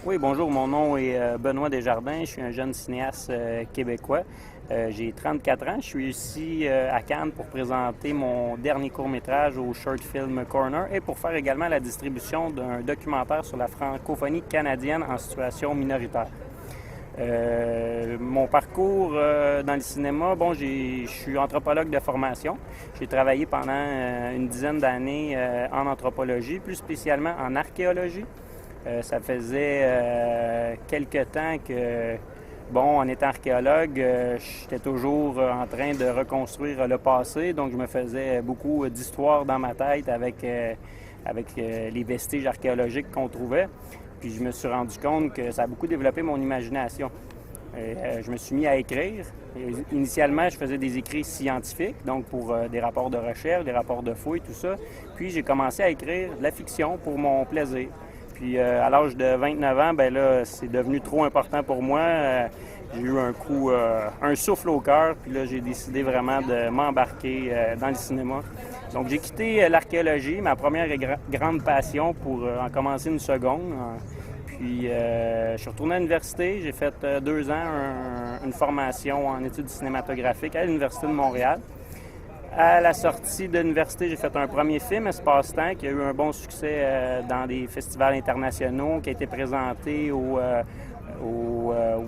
Oui, bonjour, mon nom est Benoît Desjardins, je suis un jeune cinéaste québécois. J'ai 34 ans, je suis ici à Cannes pour présenter mon dernier court-métrage au Short Film Corner et pour faire également la distribution d'un documentaire sur la francophonie canadienne en situation minoritaire. Mon parcours dans le cinéma, bon, je suis anthropologue de formation. J'ai travaillé pendant une dizaine d'années en anthropologie, plus spécialement en archéologie. Ça faisait quelques temps que, bon, en étant archéologue, j'étais toujours en train de reconstruire le passé, donc je me faisais beaucoup d'histoires dans ma tête avec les vestiges archéologiques qu'on trouvait. Puis je me suis rendu compte que ça a beaucoup développé mon imagination. Je me suis mis à écrire. Initialement, je faisais des écrits scientifiques, donc pour des rapports de recherche, des rapports de fouilles, tout ça. Puis j'ai commencé à écrire de la fiction pour mon plaisir. Puis à l'âge de 29 ans, ben là, c'est devenu trop important pour moi. J'ai eu un coup, un souffle au cœur, puis là, j'ai décidé vraiment de m'embarquer dans le cinéma. Donc j'ai quitté l'archéologie, ma première et grande passion, pour en commencer une seconde. Puis je suis retourné à l'université, j'ai fait 2 ans une formation en études cinématographiques à l'Université de Montréal. À la sortie de l'université, j'ai fait un premier film, Espace-temps, qui a eu un bon succès dans des festivals internationaux, qui a été présenté au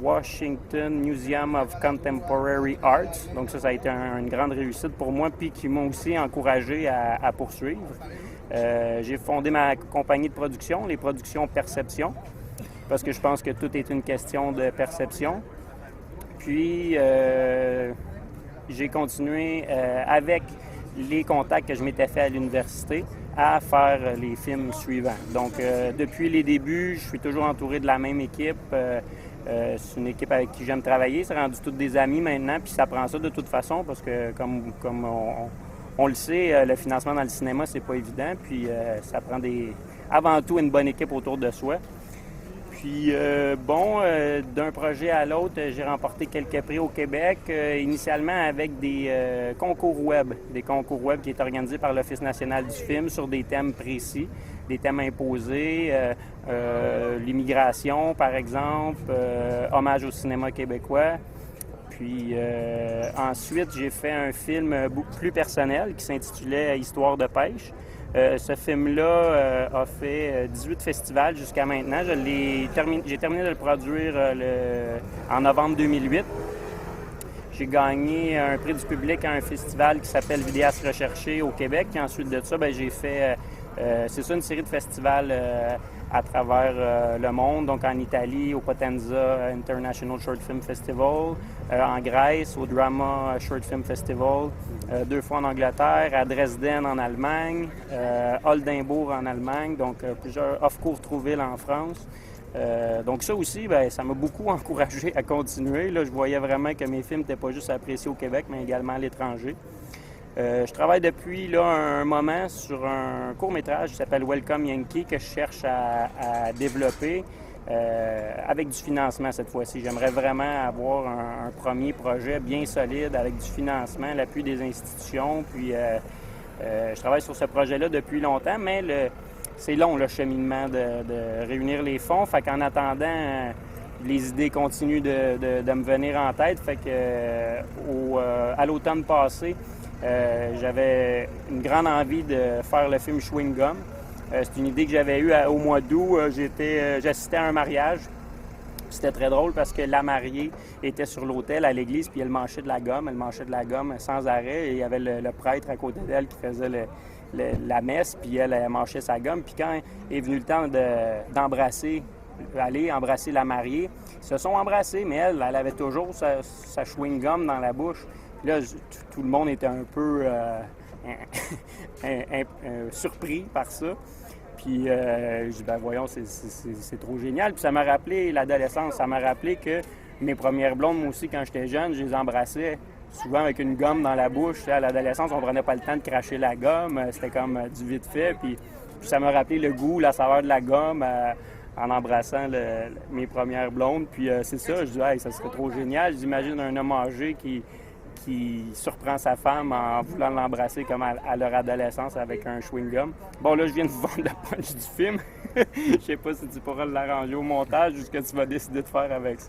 Washington Museum of Contemporary Art. Donc ça a été une grande réussite pour moi, puis qui m'a aussi encouragé à poursuivre. J'ai fondé ma compagnie de production, les Productions Perception, parce que je pense que tout est une question de perception. Puis j'ai continué avec les contacts que je m'étais fait à l'université à faire les films suivants. Donc, depuis les débuts, je suis toujours entouré de la même équipe. C'est une équipe avec qui j'aime travailler. C'est rendu toutes des amis maintenant, puis ça prend ça de toute façon parce que, comme on le sait, le financement dans le cinéma, c'est pas évident. Puis, ça prend avant tout une bonne équipe autour de soi. Puis, d'un projet à l'autre, j'ai remporté quelques prix au Québec, initialement avec des concours web qui est organisés par l'Office national du film sur des thèmes précis, des thèmes imposés, l'immigration, par exemple, hommage au cinéma québécois. Puis ensuite, j'ai fait un film beaucoup plus personnel qui s'intitulait Histoire de pêche. Ce film-là a fait 18 festivals jusqu'à maintenant. J'ai terminé de le produire en novembre 2008. J'ai gagné un prix du public à un festival qui s'appelle Vidéastes recherchés au Québec. Et ensuite de ça, j'ai fait, c'est ça, une série de festivals à travers le monde. Donc en Italie, au Potenza International Short Film Festival, en Grèce, au Drama Short Film Festival, 2 fois en Angleterre, à Dresden en Allemagne, Oldenbourg en Allemagne, donc plusieurs Off-Cours-Trouville en France. Donc ça aussi, ça m'a beaucoup encouragé à continuer. Là, je voyais vraiment que mes films n'étaient pas juste appréciés au Québec, mais également à l'étranger. Je travaille depuis là, un moment sur un court-métrage qui s'appelle Welcome Yankee que je cherche à développer avec du financement cette fois-ci. J'aimerais vraiment avoir un premier projet bien solide avec du financement, l'appui des institutions. Puis je travaille sur ce projet-là depuis longtemps, mais c'est long le cheminement de réunir les fonds. Fait qu'en attendant, les idées continuent de me venir en tête. Fait que à l'automne passé, j'avais une grande envie de faire le film Chewing Gum. C'est une idée que j'avais eue au mois d'août. J'assistais à un mariage. C'était très drôle parce que la mariée était sur l'autel à l'église, puis elle mâchait de la gomme. Elle mâchait de la gomme sans arrêt. Et il y avait le prêtre à côté d'elle qui faisait la messe, puis elle mâchait sa gomme. Puis quand est venu le temps d'embrasser, aller embrasser la mariée, ils se sont embrassés, mais elle avait toujours sa chewing gum dans la bouche. Puis là, tout le monde était un peu surpris par ça. Puis je dis, voyons, c'est trop génial. Puis ça m'a rappelé l'adolescence. Ça m'a rappelé que mes premières blondes, moi aussi, quand j'étais jeune, je les embrassais souvent avec une gomme dans la bouche. À l'adolescence, on prenait pas le temps de cracher la gomme. C'était comme du vite fait. Puis ça m'a rappelé le goût, la saveur de la gomme en embrassant mes premières blondes. Puis c'est ça, je dis, ça serait trop génial. J'imagine un homme âgé qui qui surprend sa femme en voulant l'embrasser comme à leur adolescence avec un chewing-gum. Bon, là, je viens de vous vendre le punch du film. Je sais pas si tu pourras l'arranger au montage ou ce que tu vas décider de faire avec ça.